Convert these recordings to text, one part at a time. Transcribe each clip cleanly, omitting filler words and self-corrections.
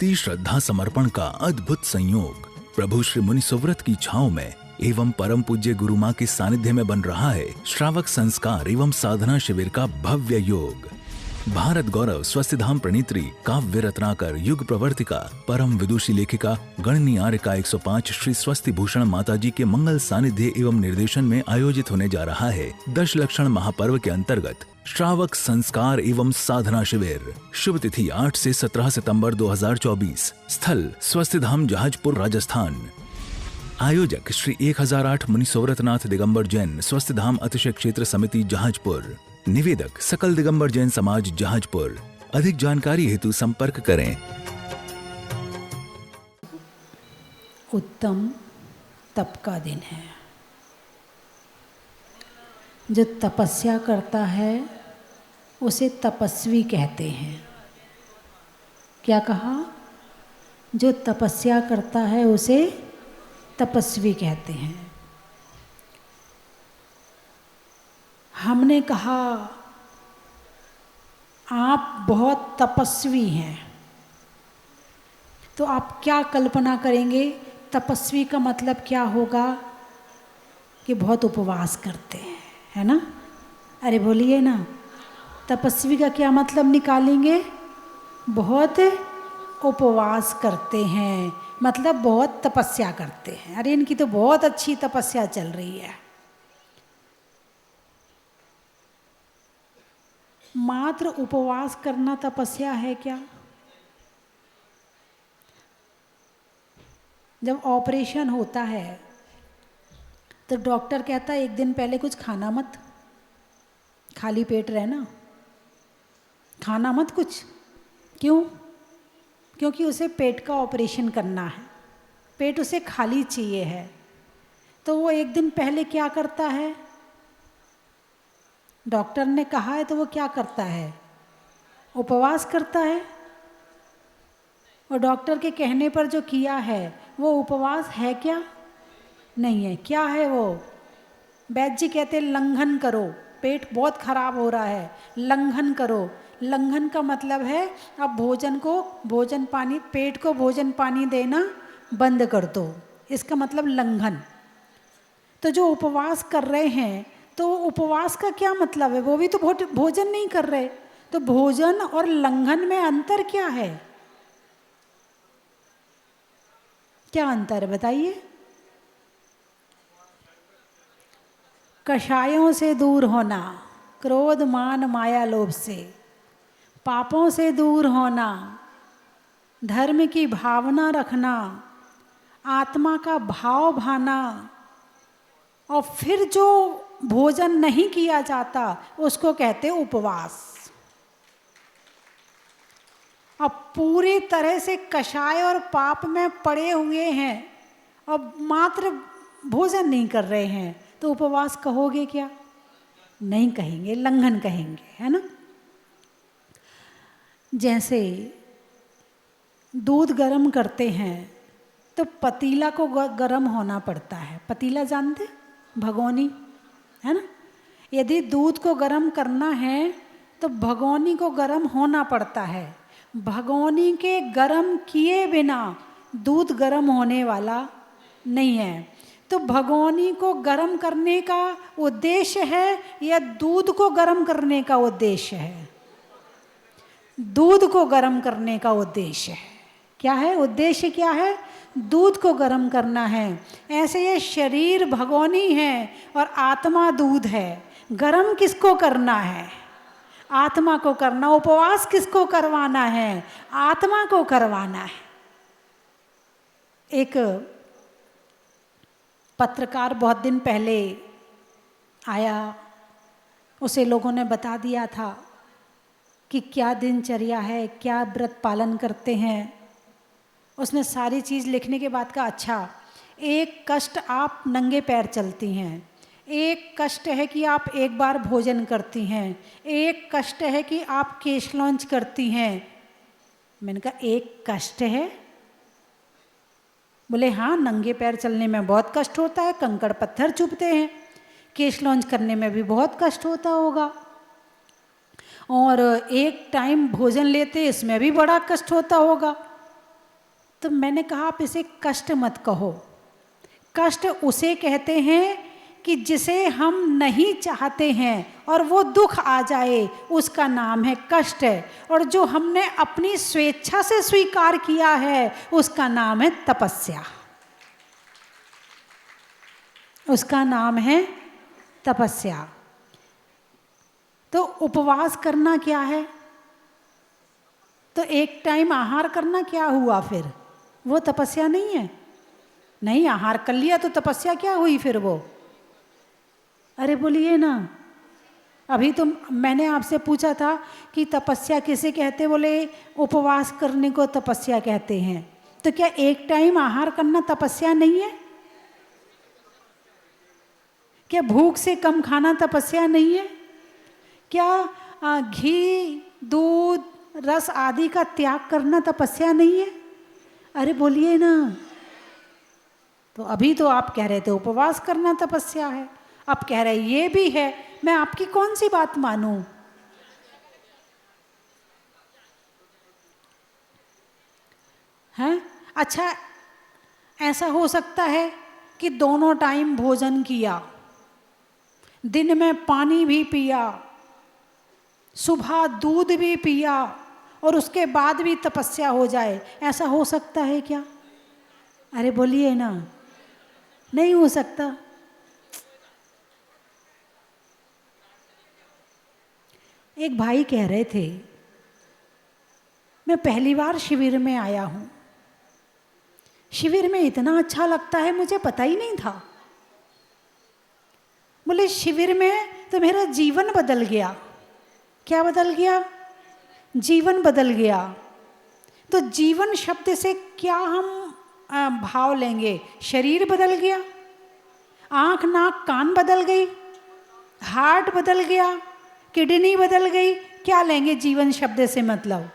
भक्ति श्रद्धा समर्पण का अद्भुत संयोग प्रभु श्री मुनि सुव्रत की छांव में एवं परम पूज्य गुरु मां के सानिध्य में बन रहा है श्रावक संस्कार एवं साधना शिविर का भव्य योग। भारत गौरव स्वस्तिधाम प्रणीत्री काव्य रत्नाकर युग प्रवर्तिका परम विदुषी लेखिका गणनी आर्यका 105 श्री स्वस्ति भूषण माताजी के मंगल सानिध्य एवं निर्देशन में आयोजित होने जा रहा है दश लक्षण महापर्व के अंतर्गत श्रावक संस्कार एवं साधना शिविर। शुभ तिथि 8 से 17 सितंबर 2024। स्थल स्वस्तिधाम जहाजपुर राजस्थान। आयोजक श्री 1008 मुनि सुव्रतनाथ दिगंबर जैन स्वस्तिधाम अतिशय क्षेत्र समिति जहाजपुर। निवेदक सकल दिगंबर जैन समाज जहाजपुर। अधिक जानकारी हेतु संपर्क करें। उत्तम तप का दिन है। जो तपस्या करता है उसे तपस्वी कहते हैं। क्या कहा? जो तपस्या करता है उसे तपस्वी कहते हैं। हमने कहा आप बहुत तपस्वी हैं, तो आप क्या कल्पना करेंगे? तपस्वी का मतलब क्या होगा? कि बहुत उपवास करते हैं, है ना? अरे बोलिए ना, तपस्वी का क्या मतलब निकालेंगे? बहुत उपवास करते हैं, मतलब बहुत तपस्या करते हैं। अरे इनकी तो बहुत अच्छी तपस्या चल रही है। मात्र उपवास करना तपस्या है क्या? जब ऑपरेशन होता है तो डॉक्टर कहता है एक दिन पहले कुछ खाना मत, खाली पेट रहना, खाना मत कुछ। क्यों? क्योंकि उसे पेट का ऑपरेशन करना है, पेट उसे खाली चाहिए है। तो वो एक दिन पहले क्या करता है? डॉक्टर ने कहा है तो वो क्या करता है? उपवास करता है। और डॉक्टर के कहने पर जो किया है वो उपवास है क्या? नहीं है। क्या है वो? वैद्य जी कहते लंघन करो, पेट बहुत खराब हो रहा है, लंघन करो। लंघन का मतलब है अब भोजन पानी, पेट को भोजन पानी देना बंद कर दो, इसका मतलब लंघन। तो जो उपवास कर रहे हैं तो उपवास का क्या मतलब है? वो भी तो भोजन नहीं कर रहे। तो भोजन और लंघन में अंतर क्या है? क्या अंतर है बताइए? कषायों से दूर होना, क्रोध मान माया लोभ से, पापों से दूर होना, धर्म की भावना रखना, आत्मा का भाव भाना, और फिर जो भोजन नहीं किया जाता उसको कहते उपवास। अब पूरी तरह से कषाय और पाप में पड़े हुए हैं और मात्र भोजन नहीं कर रहे हैं तो उपवास कहोगे क्या? नहीं कहेंगे, लंघन कहेंगे, है ना? जैसे दूध गर्म करते हैं तो पतीला को गर्म होना पड़ता है। पतीला जानते? भगोनी, है ना? यदि दूध को गर्म करना है तो भगोनी को गर्म होना पड़ता है। भगोनी के गर्म किए बिना दूध गर्म होने वाला नहीं है। तो भगोनी को गर्म करने का उद्देश्य है या दूध को गर्म करने का उद्देश्य है? दूध को गर्म करने का उद्देश्य है। क्या है उद्देश्य? क्या है? दूध को गर्म करना है। ऐसे ये शरीर भगोनी है और आत्मा दूध है। गर्म किसको करना है? आत्मा को करना। उपवास किसको करवाना है? आत्मा को करवाना है। एक पत्रकार बहुत दिन पहले आया, उसे लोगों ने बता दिया था कि क्या दिनचर्या है, क्या व्रत पालन करते हैं। उसने सारी चीज़ लिखने के बाद कहा अच्छा, एक कष्ट आप नंगे पैर चलती हैं, एक कष्ट है कि आप एक बार भोजन करती हैं, एक कष्ट है कि आप केश लॉन्च करती हैं। मैंने कहा एक कष्ट है? बोले हाँ, नंगे पैर चलने में बहुत कष्ट होता है, कंकड़ पत्थर चुभते हैं, केश लॉन्च करने में भी बहुत कष्ट होता होगा, और एक टाइम भोजन लेते इसमें भी बड़ा कष्ट होता होगा। तो मैंने कहा आप इसे कष्ट मत कहो। कष्ट उसे कहते हैं कि जिसे हम नहीं चाहते हैं और वो दुख आ जाए, उसका नाम है कष्ट। और जो हमने अपनी स्वेच्छा से स्वीकार किया है, उसका नाम है तपस्या। उसका नाम है तपस्या। तो उपवास करना क्या है? तो एक टाइम आहार करना क्या हुआ फिर? वो तपस्या नहीं है? नहीं, आहार कर लिया तो तपस्या क्या हुई फिर वो? अरे बोलिए ना। अभी तो मैंने आपसे पूछा था कि तपस्या किसे कहते, बोले उपवास करने को तपस्या कहते हैं। तो क्या एक टाइम आहार करना तपस्या नहीं है? क्या भूख से कम खाना तपस्या नहीं है? क्या घी, दूध, रस आदि का त्याग करना तपस्या नहीं है? अरे बोलिए ना। तो अभी तो आप कह रहे थे उपवास करना तपस्या है, अब कह रहे ये भी है। मैं आपकी कौन सी बात मानूं? हैं? अच्छा, ऐसा हो सकता है कि दोनों टाइम भोजन किया, दिन में पानी भी पिया, सुबह दूध भी पिया और उसके बाद भी तपस्या हो जाए, ऐसा हो सकता है क्या? अरे बोलिए ना। नहीं हो सकता। एक भाई कह रहे थे, मैं पहली बार शिविर में आया हूँ, शिविर में इतना अच्छा लगता है, मुझे पता ही नहीं था। बोले शिविर में तो मेरा जीवन बदल गया। क्या बदल गया? जीवन बदल गया। तो जीवन शब्द से क्या हम भाव लेंगे? शरीर बदल गया, आँख नाक कान बदल गई, हार्ट बदल गया, किडनी बदल गई, क्या लेंगे जीवन शब्द से मतलब?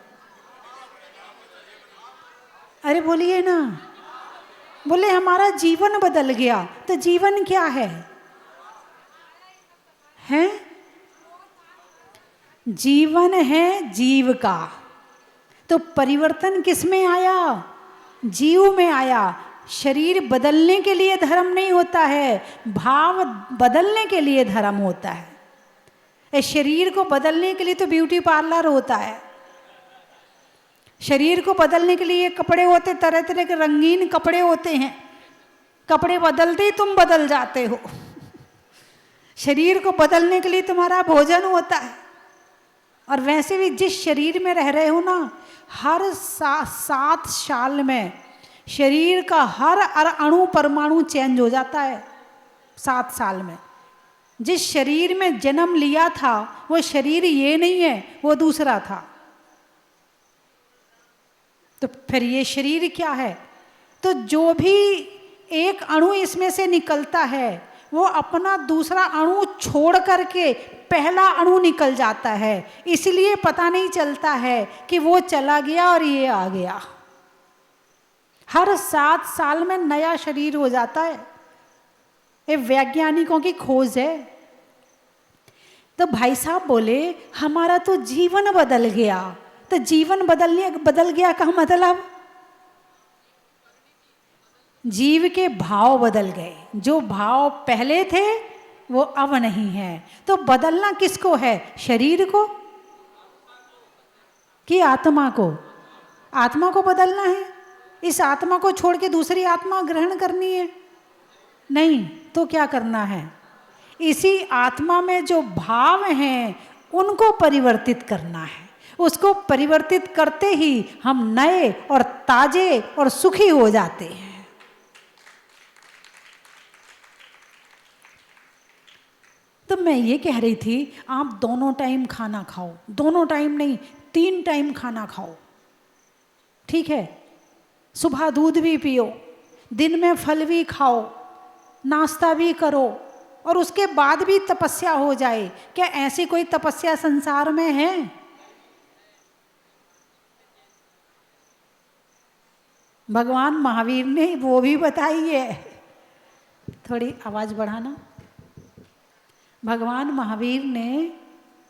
अरे बोलिए ना। बोले हमारा जीवन बदल गया। तो जीवन क्या है? हैं? जीवन है जीव का। तो परिवर्तन किस में आया? जीव में आया। शरीर बदलने के लिए धर्म नहीं होता है, भाव बदलने के लिए धर्म होता है। शरीर को बदलने के लिए तो ब्यूटी पार्लर होता है, शरीर को बदलने के लिए कपड़े होते, तरह तरह के रंगीन कपड़े होते हैं। कपड़े बदलते ही तुम बदल जाते हो। शरीर को बदलने के लिए तुम्हारा भोजन होता है। और वैसे भी जिस शरीर में रह रहे हो ना, हर 7 साल में शरीर का हर अणु परमाणु चेंज हो जाता है। 7 साल में जिस शरीर में जन्म लिया था, वो शरीर ये नहीं है, वो दूसरा था। तो फिर ये शरीर क्या है? तो जो भी एक अणु इसमें से निकलता है, वो अपना दूसरा अणु छोड़ करके पहला अणु निकल जाता है। इसलिए पता नहीं चलता है कि वो चला गया और ये आ गया। हर 7 साल में नया शरीर हो जाता है। ये वैज्ञानिकों की खोज है। तो भाई साहब बोले हमारा तो जीवन बदल गया। तो जीवन बदल गया का मतलब? जीव के भाव बदल गए। जो भाव पहले थे वो अब नहीं है। तो बदलना किसको है? शरीर को कि आत्मा को? आत्मा को बदलना है। इस आत्मा को छोड़ के दूसरी आत्मा ग्रहण करनी है? नहीं। तो क्या करना है? इसी आत्मा में जो भाव हैं उनको परिवर्तित करना है। उसको परिवर्तित करते ही हम नए और ताजे और सुखी हो जाते हैं। तो मैं ये कह रही थी, आप दोनों टाइम खाना खाओ। दोनों टाइम नहीं, 3 टाइम खाना खाओ, ठीक है? सुबह दूध भी पियो, दिन में फल भी खाओ, नाश्ता भी करो, और उसके बाद भी तपस्या हो जाए। क्या ऐसी कोई तपस्या संसार में है? भगवान महावीर ने वो भी बताई है। थोड़ी आवाज बढ़ाना। भगवान महावीर ने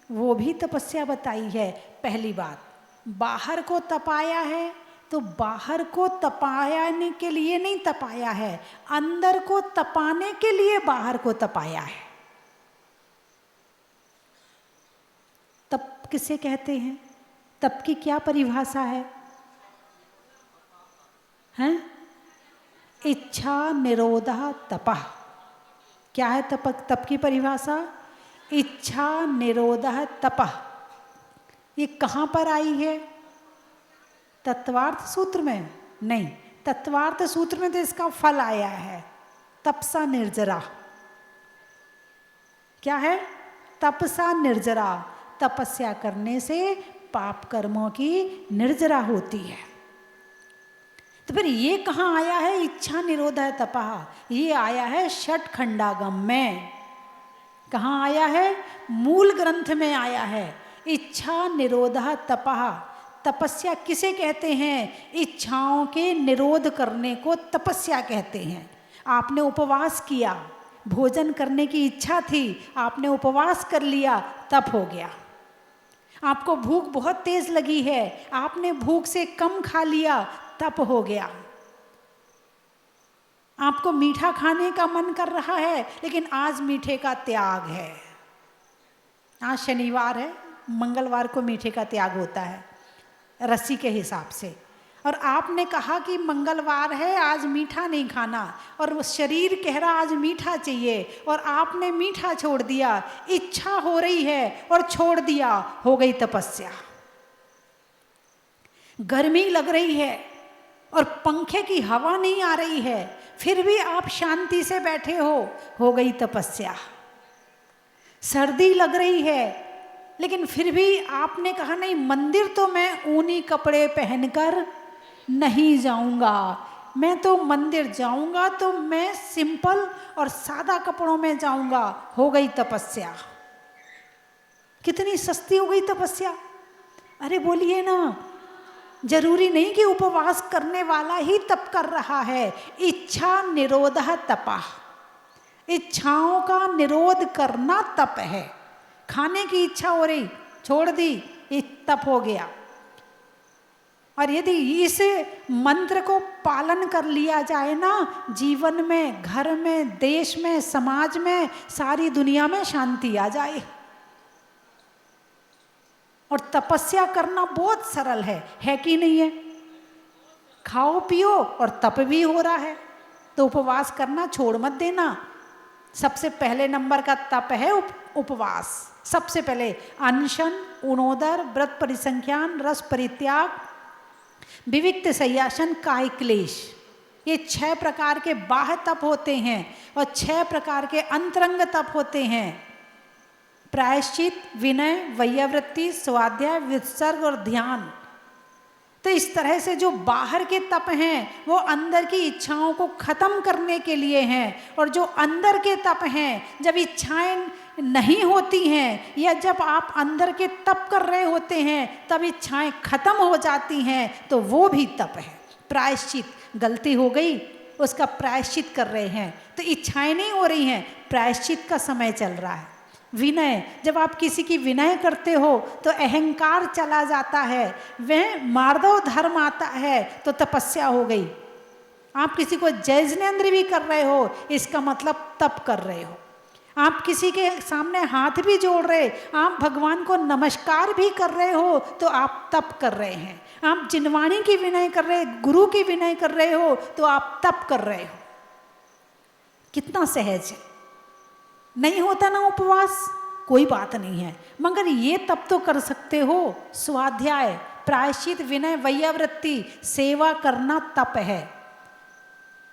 वो भी तपस्या बताई है। पहली बात, बाहर को तपाया है, तो बाहर को तपाने के लिए नहीं तपाया है, अंदर को तपाने के लिए बाहर को तपाया है। तप किसे कहते हैं? तप की क्या परिभाषा है? हैं? इच्छा निरोधा तपः। क्या है तप की परिभाषा? इच्छा निरोधः तपः। ये कहाँ पर आई है? तत्वार्थ सूत्र में नहीं, तत्वार्थ सूत्र में तो इसका फल आया है, तपसा निर्जरा। क्या है? तपसा निर्जरा। तपस्या करने से पाप कर्मों की निर्जरा होती है। तो फिर ये कहाँ आया है इच्छा निरोधः तपः? ये आया है षट खंडागम में। कहाँ आया है? मूल ग्रंथ में आया है। इच्छा निरोधः तपः। तपस्या किसे कहते हैं? इच्छाओं के निरोध करने को तपस्या कहते हैं। आपने उपवास किया, भोजन करने की इच्छा थी, आपने उपवास कर लिया, तप हो गया। आपको भूख बहुत तेज लगी है, आपने भूख से कम खा लिया, तप हो गया। आपको मीठा खाने का मन कर रहा है, लेकिन आज मीठे का त्याग है। आज शनिवार है, मंगलवार को मीठे का त्याग होता है रस्सी के हिसाब से, और आपने कहा कि मंगलवार है, आज मीठा नहीं खाना, और शरीर कह रहा आज मीठा चाहिए, और आपने मीठा छोड़ दिया। इच्छा हो रही है और छोड़ दिया, हो गई तपस्या। गर्मी लग रही है और पंखे की हवा नहीं आ रही है, फिर भी आप शांति से बैठे हो गई तपस्या। सर्दी लग रही है, लेकिन फिर भी आपने कहा नहीं, मंदिर तो मैं ऊनी कपड़े पहनकर नहीं जाऊंगा, मैं तो मंदिर जाऊंगा तो मैं सिंपल और सादा कपड़ों में जाऊंगा, हो गई तपस्या। कितनी सस्ती हो गई तपस्या। अरे बोलिए ना, जरूरी नहीं कि उपवास करने वाला ही तप कर रहा है। इच्छा निरोधः तपः। इच्छाओं का निरोध करना तप है। खाने की इच्छा हो रही, छोड़ दी, ये तप हो गया। और यदि इस मंत्र को पालन कर लिया जाए ना, जीवन में, घर में, देश में, समाज में, सारी दुनिया में शांति आ जाए। और तपस्या करना बहुत सरल है कि नहीं है? खाओ पियो और तप भी हो रहा है, तो उपवास करना छोड़ मत देना। सबसे पहले नंबर का तप है उपवास। सबसे पहले अनशन, उणोदर, व्रत परिसंख्यान, रस परित्याग, विविक्त शय्यासन, काय क्लेश। ये 6 प्रकार के बाह्य तप होते हैं और 6 प्रकार के अंतरंग तप होते हैं। प्रायश्चित, विनय, वैयावृत्ति, स्वाध्याय, विसर्ग और ध्यान। तो इस तरह से जो बाहर के तप हैं वो अंदर की इच्छाओं को खत्म करने के लिए हैं, और जो अंदर के तप हैं, जब इच्छाएं नहीं होती हैं या जब आप अंदर के तप कर रहे होते हैं तब इच्छाएं खत्म हो जाती हैं, तो वो भी तप है। प्रायश्चित, गलती हो गई उसका प्रायश्चित कर रहे हैं, तो इच्छाएं नहीं हो रही हैं, प्रायश्चित का समय चल रहा है। विनय, जब आप किसी की विनय करते हो तो अहंकार चला जाता है, वह मार्दव धर्म आता है, तो तपस्या हो गई। आप किसी को जयजनेन्द्र भी कर रहे हो, इसका मतलब तप कर रहे हो। आप किसी के सामने हाथ भी जोड़ रहे, आप भगवान को नमस्कार भी कर रहे हो, तो आप तप कर रहे हैं। आप जिनवाणी की विनय कर रहे, गुरु की विनय कर रहे हो, तो आप तप कर रहे हो। कितना सहज है। नहीं होता ना उपवास, कोई बात नहीं है, मगर ये तप तो कर सकते हो। स्वाध्याय, प्रायश्चित, विनय, वैयावृत्ति, सेवा करना तप है।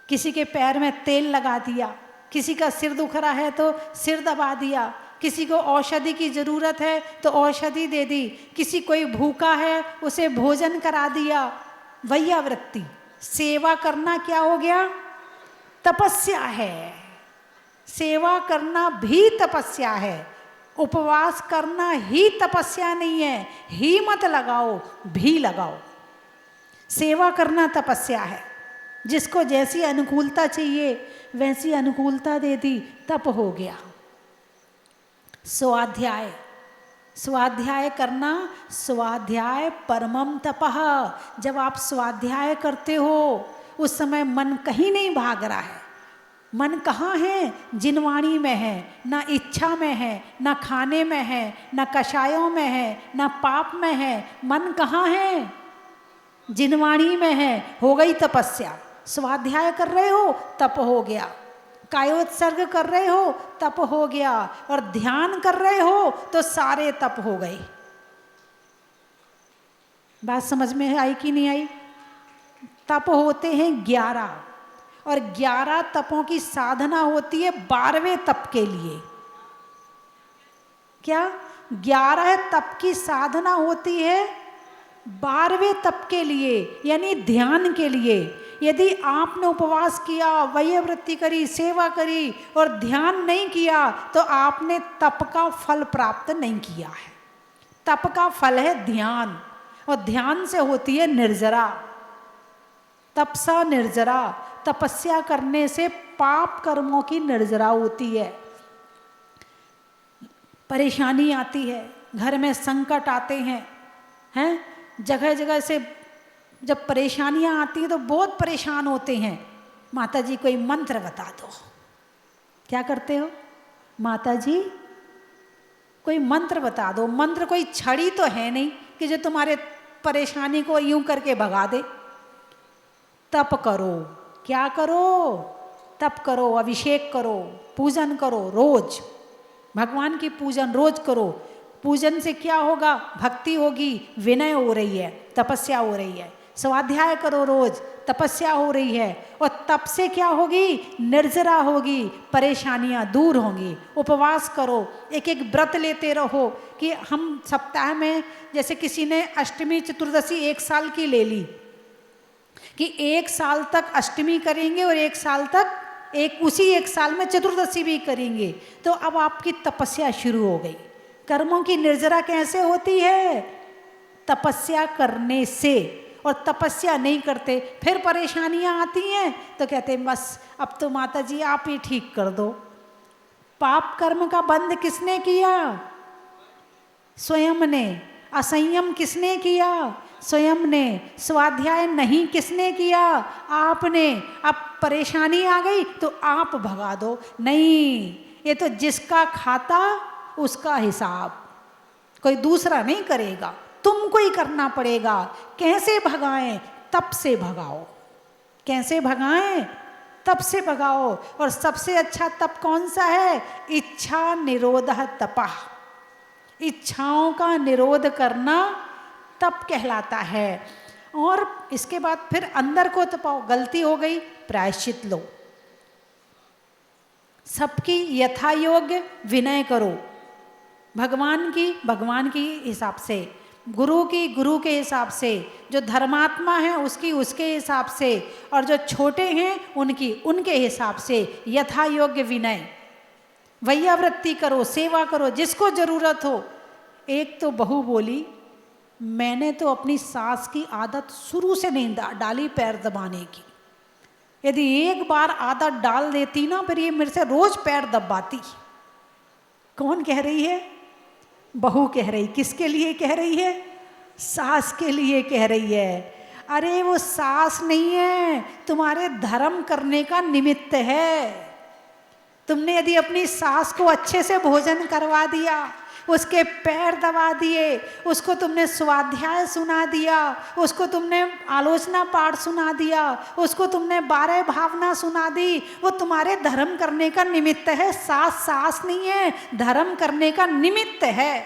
किसी के पैर में तेल लगा दिया, किसी का सिर दुख रहा है तो सिर दबा दिया, किसी को औषधि की ज़रूरत है तो औषधि दे दी, किसी कोई भूखा है उसे भोजन करा दिया। वैयावृत्ति, सेवा करना क्या हो गया? तपस्या है। सेवा करना भी तपस्या है। उपवास करना ही तपस्या नहीं है, ही मत लगाओ, भी लगाओ। सेवा करना तपस्या है। जिसको जैसी अनुकूलता चाहिए वैसी अनुकूलता दे दी, तप हो गया। स्वाध्याय, स्वाध्याय करना, स्वाध्याय परमम तपः। जब आप स्वाध्याय करते हो उस समय मन कहीं नहीं भाग रहा है। मन कहाँ है? जिनवाणी में है, ना इच्छा में है, ना खाने में है, ना कषायों में है, ना पाप में है। मन कहाँ है? जिनवाणी में है। हो गई तपस्या। स्वाध्याय कर रहे हो, तप हो गया। कायोत्सर्ग कर रहे हो, तप हो गया। और ध्यान कर रहे हो तो सारे तप हो गए। बात समझ में आई कि नहीं आई? तप होते हैं 11, और 11 तपों की साधना होती है 12वें तप के लिए। क्या? 11 तप की साधना होती है 12वें तप के लिए, यानी ध्यान के लिए। यदि आपने उपवास किया, वैयवृत्ति करी, सेवा करी और ध्यान नहीं किया तो आपने तप का फल प्राप्त नहीं किया है। तप का फल है ध्यान, और ध्यान से होती है निर्जरा। तपसा निर्जरा, तपस्या करने से पाप कर्मों की निर्जरा होती है। परेशानी आती है, घर में संकट आते हैं, जगह जगह से जब परेशानियां आती हैं तो बहुत परेशान होते हैं। माता जी कोई मंत्र बता दो। क्या करते हो? माता जी कोई मंत्र बता दो। मंत्र कोई छड़ी तो है नहीं कि जो तुम्हारे परेशानी को यूं करके भगा दे। तप करो। क्या करो? तप करो, अभिषेक करो, पूजन करो रोज। भगवान की पूजन रोज करो। पूजन से क्या होगा? भक्ति होगी, विनय हो रही है, तपस्या हो रही है। स्वाध्याय करो रोज, तपस्या हो रही है। और तप से क्या होगी? निर्जरा होगी, परेशानियां दूर होंगी। उपवास करो, एक एक व्रत लेते रहो। कि हम सप्ताह में, जैसे किसी ने अष्टमी चतुर्दशी 1 साल की ले ली, कि 1 साल तक अष्टमी करेंगे और 1 साल तक उसी 1 साल में चतुर्दशी भी करेंगे, तो अब आपकी तपस्या शुरू हो गई। कर्मों की निर्जरा कैसे होती है? तपस्या करने से। और तपस्या नहीं करते फिर परेशानियां आती हैं तो कहते हैं बस अब तो माता जी आप ही ठीक कर दो। पाप कर्म का बंध किसने किया? स्वयं ने। असंयम किसने किया? स्वयं ने। स्वाध्याय नहीं किसने किया? आपने। अब परेशानी आ गई तो आप भगा दो। नहीं, ये तो जिसका खाता उसका हिसाब, कोई दूसरा नहीं करेगा, तुमको ही करना पड़ेगा। कैसे भगाएं? तप से भगाओ। कैसे भगाएं? तप से भगाओ। और सबसे अच्छा तप कौन सा है? इच्छा निरोधः तपः। इच्छाओं का निरोध करना तप कहलाता है। और इसके बाद फिर अंदर को तपाओ। गलती हो गई, प्रायश्चित लो। सबकी यथा योग्य विनय करो। भगवान की हिसाब से, गुरु की गुरु के हिसाब से, जो धर्मात्मा है उसके हिसाब से, और जो छोटे हैं उनके हिसाब से यथा योग्य विनय। वैयावृत्ति करो, सेवा करो, जिसको जरूरत हो। एक तो बहू बोली, मैंने तो अपनी सास की आदत शुरू से नहीं डाली पैर दबाने की। यदि एक बार आदत डाल देती ना, फिर ये मेरे से रोज पैर दबाती। कौन कह रही है? बहू कह रही। किसके लिए कह रही है? सास के लिए कह रही है। अरे वो सास नहीं है, तुम्हारे धर्म करने का निमित्त है। तुमने यदि अपनी सास को अच्छे से भोजन करवा दिया, उसके पैर दबा दिए, उसको तुमने स्वाध्याय सुना दिया, उसको तुमने आलोचना पाठ सुना दिया, उसको तुमने 12 भावना सुना दी, वो तुम्हारे धर्म करने का निमित्त है। सास नहीं है, धर्म करने का निमित्त है।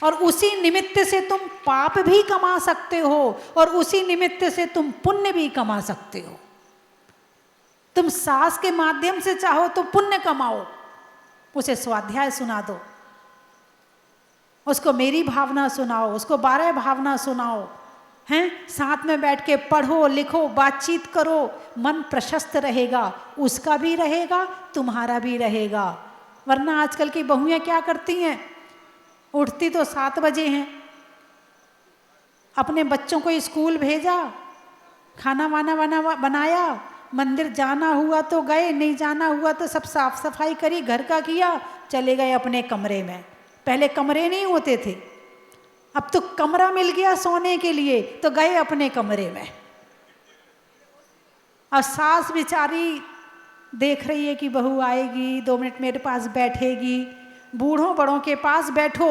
और उसी निमित्त से तुम पाप भी कमा सकते हो और उसी निमित्त से तुम पुण्य भी कमा सकते हो। तुम सास के माध्यम से चाहो तो पुण्य कमाओ, उसे स्वाध्याय सुना दो, उसको मेरी भावना सुनाओ, उसको 12 भावना सुनाओ, हैं? साथ में बैठ के पढ़ो, लिखो, बातचीत करो, मन प्रशस्त रहेगा, उसका भी रहेगा, तुम्हारा भी रहेगा। वरना आजकल की बहुएं क्या करती हैं? उठती तो 7 बजे हैं, अपने बच्चों को स्कूल भेजा, खाना वाना बनाया, मंदिर जाना हुआ तो गए, नहीं जाना हुआ तो सब साफ सफाई करी, घर का किया, चले गए अपने कमरे में। पहले कमरे नहीं होते थे, अब तो कमरा मिल गया सोने के लिए, तो गए अपने कमरे में। और सास बेचारी देख रही है कि बहू आएगी, 2 मिनट मेरे पास बैठेगी। बूढ़ों बड़ों के पास बैठो,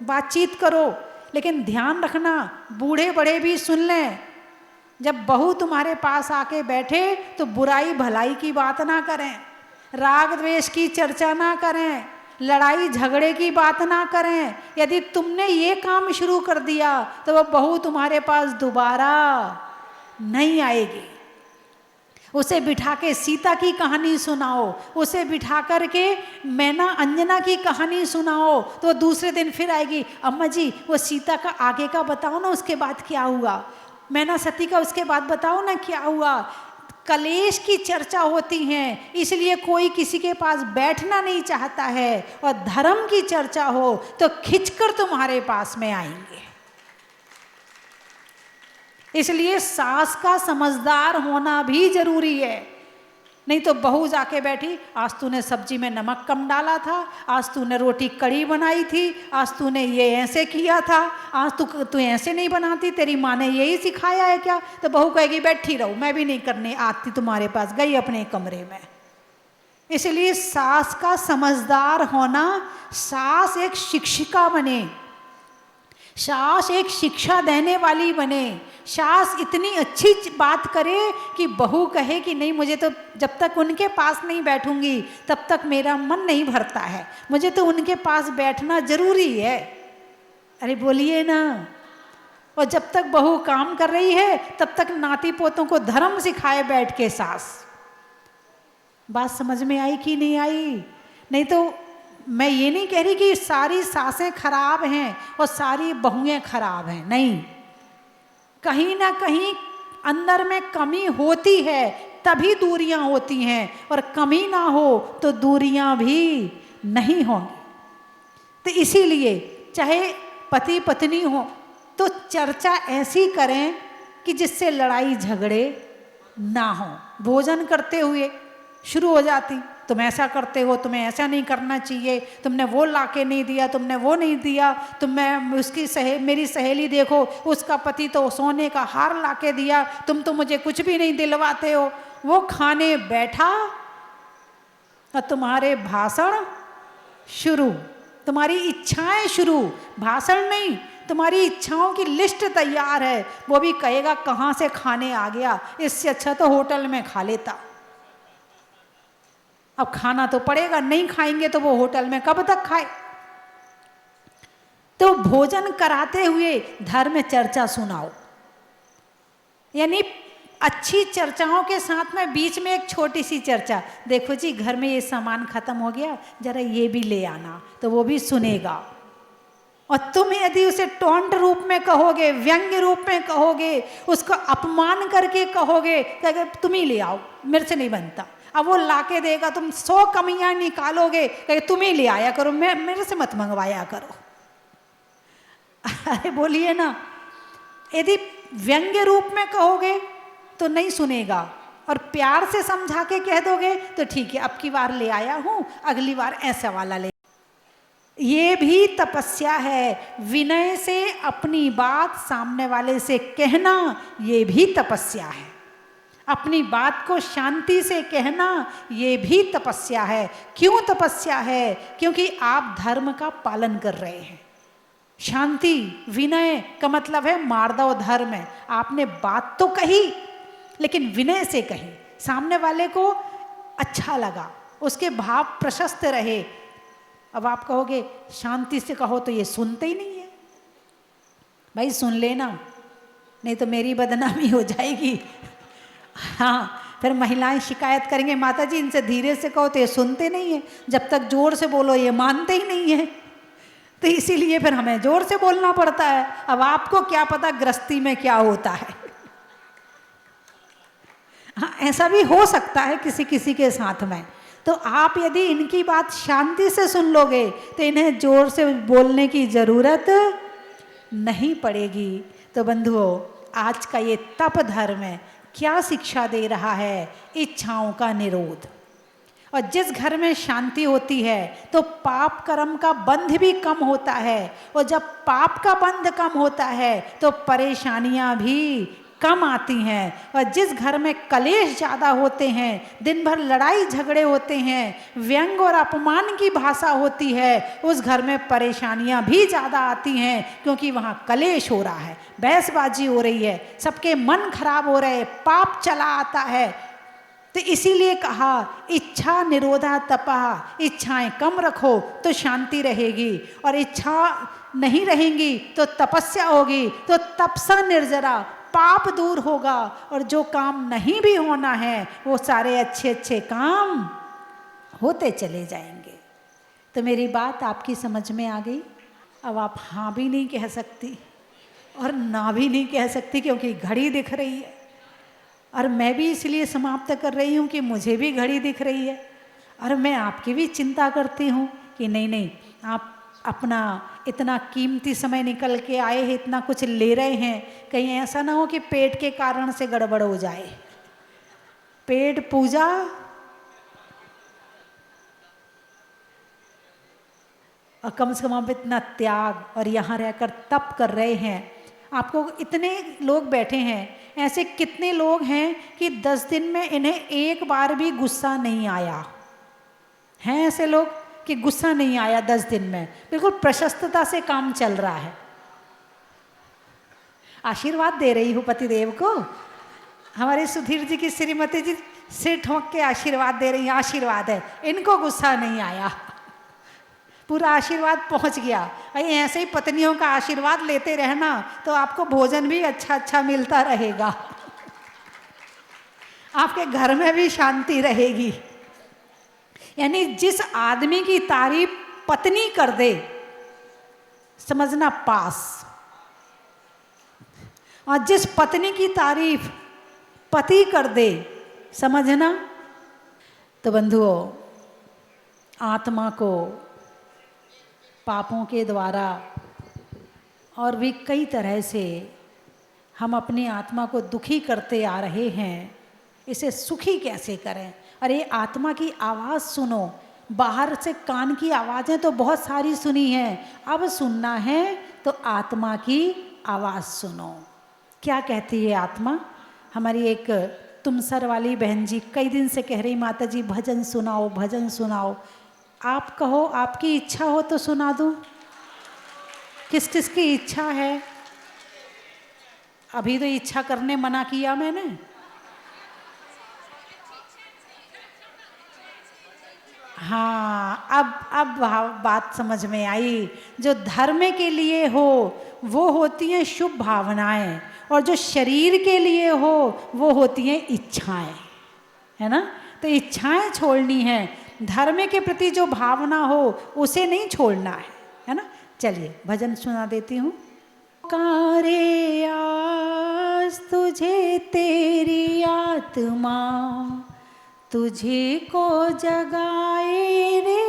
बातचीत करो, लेकिन ध्यान रखना बूढ़े बड़े भी सुन लें। जब बहू तुम्हारे पास आके बैठे तो बुराई भलाई की बात ना करें, राग द्वेष की चर्चा ना करें, लड़ाई झगड़े की बात ना करें। यदि तुमने ये काम शुरू कर दिया तो वह बहू तुम्हारे पास दोबारा नहीं आएगी। उसे बिठा के सीता की कहानी सुनाओ, उसे बिठा करके मैना अंजना की कहानी सुनाओ, तो दूसरे दिन फिर आएगी, अम्मा जी वो सीता का आगे का बताओ ना, उसके बाद क्या हुआ, मैना सती का उसके बाद बताओ ना क्या हुआ। कलेश की चर्चा होती है, इसलिए कोई किसी के पास बैठना नहीं चाहता है। और धर्म की चर्चा हो तो खिंचकर तुम्हारे पास में आएंगे। इसलिए सास का समझदार होना भी जरूरी है। नहीं तो बहू जाके बैठी, आज तूने सब्जी में नमक कम डाला था, आज तूने रोटी कड़ी बनाई थी, आज तूने ये ऐसे किया था, आज तू ऐसे नहीं बनाती, तेरी माँ ने यही सिखाया है क्या। तो बहू कहेगी बैठी रहो, मैं भी नहीं करने आती तुम्हारे पास, गई अपने कमरे में। इसलिए सास का समझदार होना, सास एक शिक्षिका बने, सास एक शिक्षा देने वाली बने, सास इतनी अच्छी बात करे कि बहू कहे कि नहीं, मुझे तो जब तक उनके पास नहीं बैठूंगी तब तक मेरा मन नहीं भरता है, मुझे तो उनके पास बैठना जरूरी है। अरे बोलिए ना। और जब तक बहू काम कर रही है तब तक नाती पोतों को धर्म सिखाए बैठ के सास। बात समझ में आई कि नहीं आई? नहीं तो मैं ये नहीं कह रही कि सारी सासें खराब हैं और सारी बहुएं खराब हैं, नहीं। कहीं ना कहीं अंदर में कमी होती है, तभी दूरियां होती हैं, और कमी ना हो तो दूरियां भी नहीं होंगी। तो इसीलिए चाहे पति पत्नी हो तो चर्चा ऐसी करें कि जिससे लड़ाई झगड़े ना हो। भोजन करते हुए शुरू हो जाती, तुम ऐसा करते हो, तुम्हें ऐसा नहीं करना चाहिए, तुमने वो लाके नहीं दिया, तुमने वो नहीं दिया, मेरी सहेली देखो, उसका पति तो सोने का हार लाके दिया, तुम तो मुझे कुछ भी नहीं दिलवाते हो। वो खाने बैठा और तुम्हारे भाषण शुरू, तुम्हारी इच्छाएं शुरू। भाषण नहीं, तुम्हारी इच्छाओं की लिस्ट तैयार है। वो भी कहेगा कहाँ से खाने आ गया, इससे अच्छा तो होटल में खा लेता। अब खाना तो पड़ेगा, नहीं खाएंगे तो वो होटल में कब तक खाए। तो भोजन कराते हुए धर्म चर्चा सुनाओ, यानी अच्छी चर्चाओं के साथ में बीच में एक छोटी सी चर्चा, देखो जी घर में ये सामान खत्म हो गया, जरा ये भी ले आना, तो वो भी सुनेगा। और तुम यदि उसे टोंट रूप में कहोगे, व्यंग्य रूप में कहोगे, उसको अपमान करके कहोगे, तुम ही ले आओ, मेरे से नहीं बनता, अब वो लाके देगा, तुम 100 कमियां निकालोगे, कहे तुम ही ले आया करो, मेरे से मत मंगवाया करो। अरे बोलिए ना। यदि व्यंग्य रूप में कहोगे तो नहीं सुनेगा, और प्यार से समझा के कह दोगे तो ठीक है, अब की बार ले आया हूं, अगली बार ऐसा वाला ले। ये भी तपस्या है। विनय से अपनी बात सामने वाले से कहना, ये भी तपस्या है। अपनी बात को शांति से कहना, ये भी तपस्या है। क्यों तपस्या है? क्योंकि आप धर्म का पालन कर रहे हैं। शांति, विनय का मतलब है मार्दव धर्म है। आपने बात तो कही लेकिन विनय से कही, सामने वाले को अच्छा लगा, उसके भाव प्रशस्त रहे। अब आप कहोगे शांति से कहो तो ये सुनते ही नहीं है। भाई सुन लेना, नहीं तो मेरी बदनामी हो जाएगी। हाँ, फिर महिलाएं शिकायत करेंगे, माता जी इनसे धीरे से कहो तो ये सुनते नहीं है, जब तक जोर से बोलो ये मानते ही नहीं है। तो इसीलिए फिर हमें जोर से बोलना पड़ता है। अब आपको क्या पता गृहस्थी में क्या होता है। हाँ, ऐसा भी हो सकता है किसी किसी के साथ में। तो आप यदि इनकी बात शांति से सुन लोगे तो इन्हें जोर से बोलने की जरूरत नहीं पड़ेगी। तो बंधुओं, आज का ये तप धर्म है, क्या शिक्षा दे रहा है? इच्छाओं का निरोध। और जिस घर में शांति होती है तो पाप कर्म का बंध भी कम होता है, और जब पाप का बंध कम होता है तो परेशानियां भी कम आती हैं। और जिस घर में कलेश ज़्यादा होते हैं, दिन भर लड़ाई झगड़े होते हैं, व्यंग और अपमान की भाषा होती है, उस घर में परेशानियां भी ज़्यादा आती हैं, क्योंकि वहाँ कलेश हो रहा है, बहसबाजी हो रही है, सबके मन खराब हो रहे, पाप चला आता है। तो इसीलिए कहा इच्छा निरोधा तपः, इच्छाएं कम रखो तो शांति रहेगी, और इच्छा नहीं रहेंगी तो तपस्या होगी, तो तपसा निर्जरा, पाप दूर होगा, और जो काम नहीं भी होना है वो सारे अच्छे अच्छे काम होते चले जाएंगे। तो मेरी बात आपकी समझ में आ गई? अब आप हाँ भी नहीं कह सकती और ना भी नहीं कह सकती, क्योंकि घड़ी दिख रही है, और मैं भी इसलिए समाप्त कर रही हूँ कि मुझे भी घड़ी दिख रही है, और मैं आपकी भी चिंता करती हूँ कि नहीं नहीं, आप अपना इतना कीमती समय निकल के आए हैं, इतना कुछ ले रहे हैं, कहीं ऐसा ना हो कि पेट के कारण से गड़बड़ हो जाए। पेट पूजा और कम से कम आप इतना त्याग और यहाँ रहकर तप कर रहे हैं। आपको इतने लोग बैठे हैं, ऐसे कितने लोग हैं कि 10 दिन में इन्हें एक बार भी गुस्सा नहीं आया? हैं ऐसे लोग कि गुस्सा नहीं आया 10 दिन में, बिल्कुल प्रशस्तता से काम चल रहा है। आशीर्वाद दे रही हूँ पतिदेव को, हमारे सुधीर जी की श्रीमती जी सिर ठोंक के आशीर्वाद दे रही हैं, आशीर्वाद है, इनको गुस्सा नहीं आया, पूरा आशीर्वाद पहुंच गया। अरे ऐसे ही पत्नियों का आशीर्वाद लेते रहना तो आपको भोजन भी अच्छा अच्छा मिलता रहेगा, आपके घर में भी शांति रहेगी। यानी जिस आदमी की तारीफ पत्नी कर दे, समझना पास, और जिस पत्नी की तारीफ पति कर दे, समझना। तो बंधुओं, आत्मा को पापों के द्वारा और भी कई तरह से हम अपनी आत्मा को दुखी करते आ रहे हैं, इसे सुखी कैसे करें? अरे आत्मा की आवाज़ सुनो, बाहर से कान की आवाज़ें तो बहुत सारी सुनी हैं, अब सुनना है तो आत्मा की आवाज़ सुनो। क्या कहती है आत्मा? हमारी एक तुमसर वाली बहन जी कई दिन से कह रही, माता जी भजन सुनाओ, भजन सुनाओ। आप कहो, आपकी इच्छा हो तो सुना दूं। किस किस की इच्छा है? अभी तो इच्छा करने मना किया मैंने। हाँ, अब बात समझ में आई। जो धर्म के लिए हो वो होती हैं शुभ भावनाएं, और जो शरीर के लिए हो वो होती हैं इच्छाएं, है ना? तो इच्छाएं छोड़नी है, धर्म के प्रति जो भावना हो उसे नहीं छोड़ना है ना? चलिए भजन सुना देती हूँ। पुकारे आज तुझे तेरी आत्मा, तुझे को जगाए रे,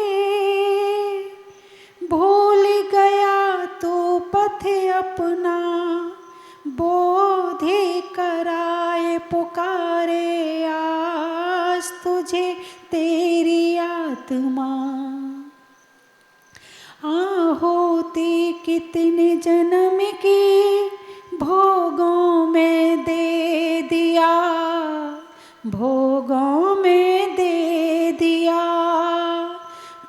भूल गया तो पथ अपना, बोधे कराए। पुकारे आज तुझे तेरी आत्मा, आहुति कितने जन्म की भोगों में दे दिया, भोगों में दे दिया।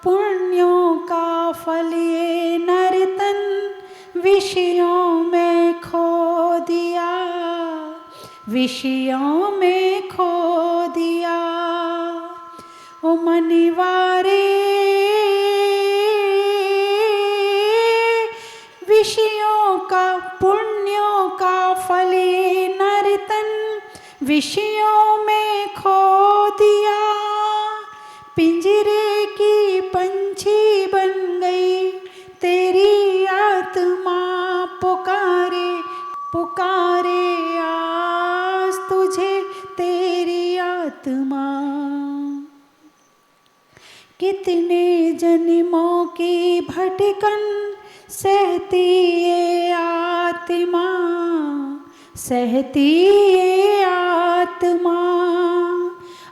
पुण्यों का फल ये नर्तन विषयों में खो दिया, विषयों में खो दिया। ओ मनिवारे विषयों का, पुण्यों का फल ये नर्तन विषयों में खो दिया। पिंजरे की पंछी बन गई तेरी आत्मा, पुकारे पुकारे आज तुझे तेरी आत्मा। कितने जन्मों की भटकन सहती ये आत्मा, सहती ये आत्मा।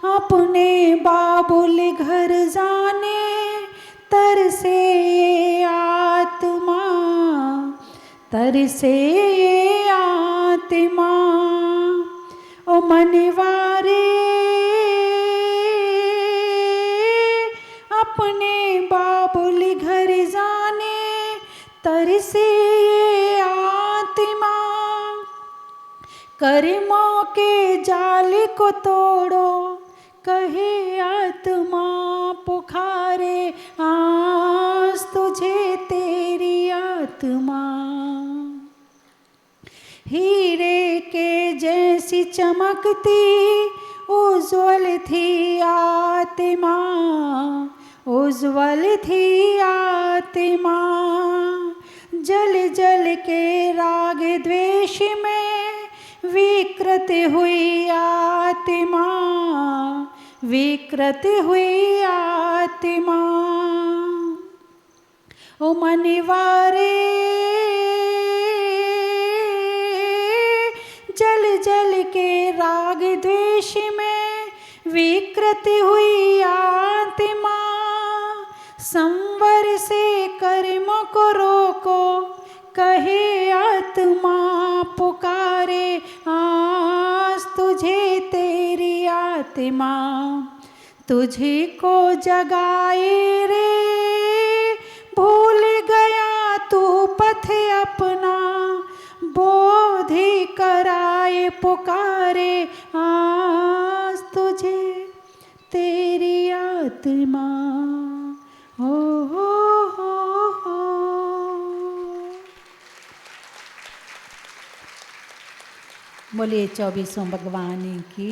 अपने बाबुल घर जाने तरसे ये आत्मा, तरसे ये आत्मा। ओ मनवारे अपने बाबुल घर जाने तरसे ये आत्मा। कर्मों के जाल को तोड़ो कहे आत्मा, पुकारे आज तुझे तेरी आत्मा। हीरे के जैसी चमकती उज्ज्वल थी आत्मा, उज्ज्वल थी आत्मा। जल जल के राग द्वेष में विकृत हुई आत्मा, विकृत हुई आत्मा। ओ मनवारे जल जल के राग द्वेष में विकृत हुई आत्मा। संवर से कर्म को रोको कहे आत्मा, पुकारे आज तुझे तेरी आत्मा। तुझे को जगाए रे भूल गया तू पथ अपना, बोध कराए पुकारे आज तुझे तेरी आत्मा। हो हो हो हो। बोलिए 24वें भगवान की।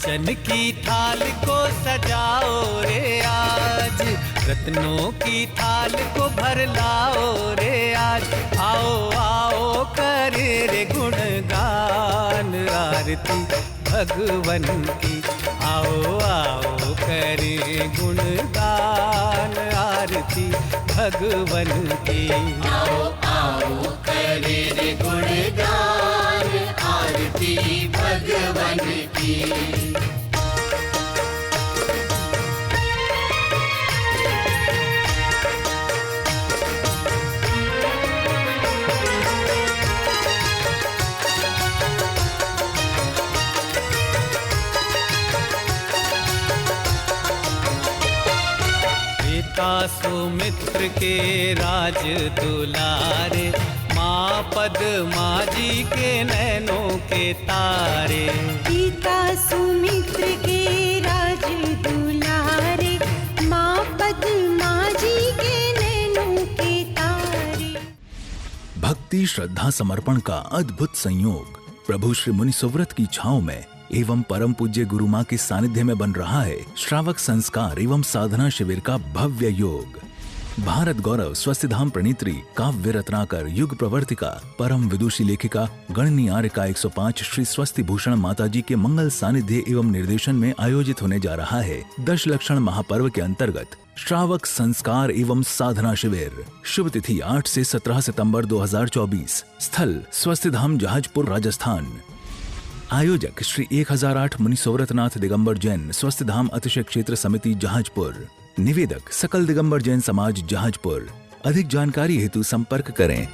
कंचन की थाल को सजाओ रे आज, रत्नों की थाल को भर लाओ रे आज। आओ आओ करे रे गुणगान आरती भगवन की। आओ आओ करे गुणगान आरती भगवन की। आओ आओ करे रे गुणगान आरती भगवन की। सुमित्र के राज दुलारे, माँ पद्मा जी के नैनों के तारे। पिता सुमित्र के राज दुलारे, माँ पद्मा जी के नैनों के तारे। भक्ति श्रद्धा समर्पण का अद्भुत संयोग प्रभु श्री मुनि सुव्रत की छांव में एवं परम पूज्य गुरु मां के सानिध्य में बन रहा है श्रावक संस्कार एवं साधना शिविर का भव्य योग। भारत गौरव स्वस्तिधाम प्रणीत्री काव्य रत्नाकर युग प्रवर्तिका परम विदुषी लेखिका गणनी आर्यका 105 श्री स्वस्ति भूषण माता जी के मंगल सानिध्य एवं निर्देशन में आयोजित होने जा रहा है दशलक्षण महापर्व के अंतर्गत श्रावक संस्कार एवं साधना शिविर। शुभ तिथि 8 से 17 सितंबर 2024। स्थल स्वस्तिधाम जहाजपुर राजस्थान। आयोजक श्री 1008 मुनि सोवरतनाथ दिगंबर जैन स्वस्थ धाम अतिशय क्षेत्र समिति जहाजपुर। निवेदक सकल दिगंबर जैन समाज जहाजपुर। अधिक जानकारी हेतु संपर्क करें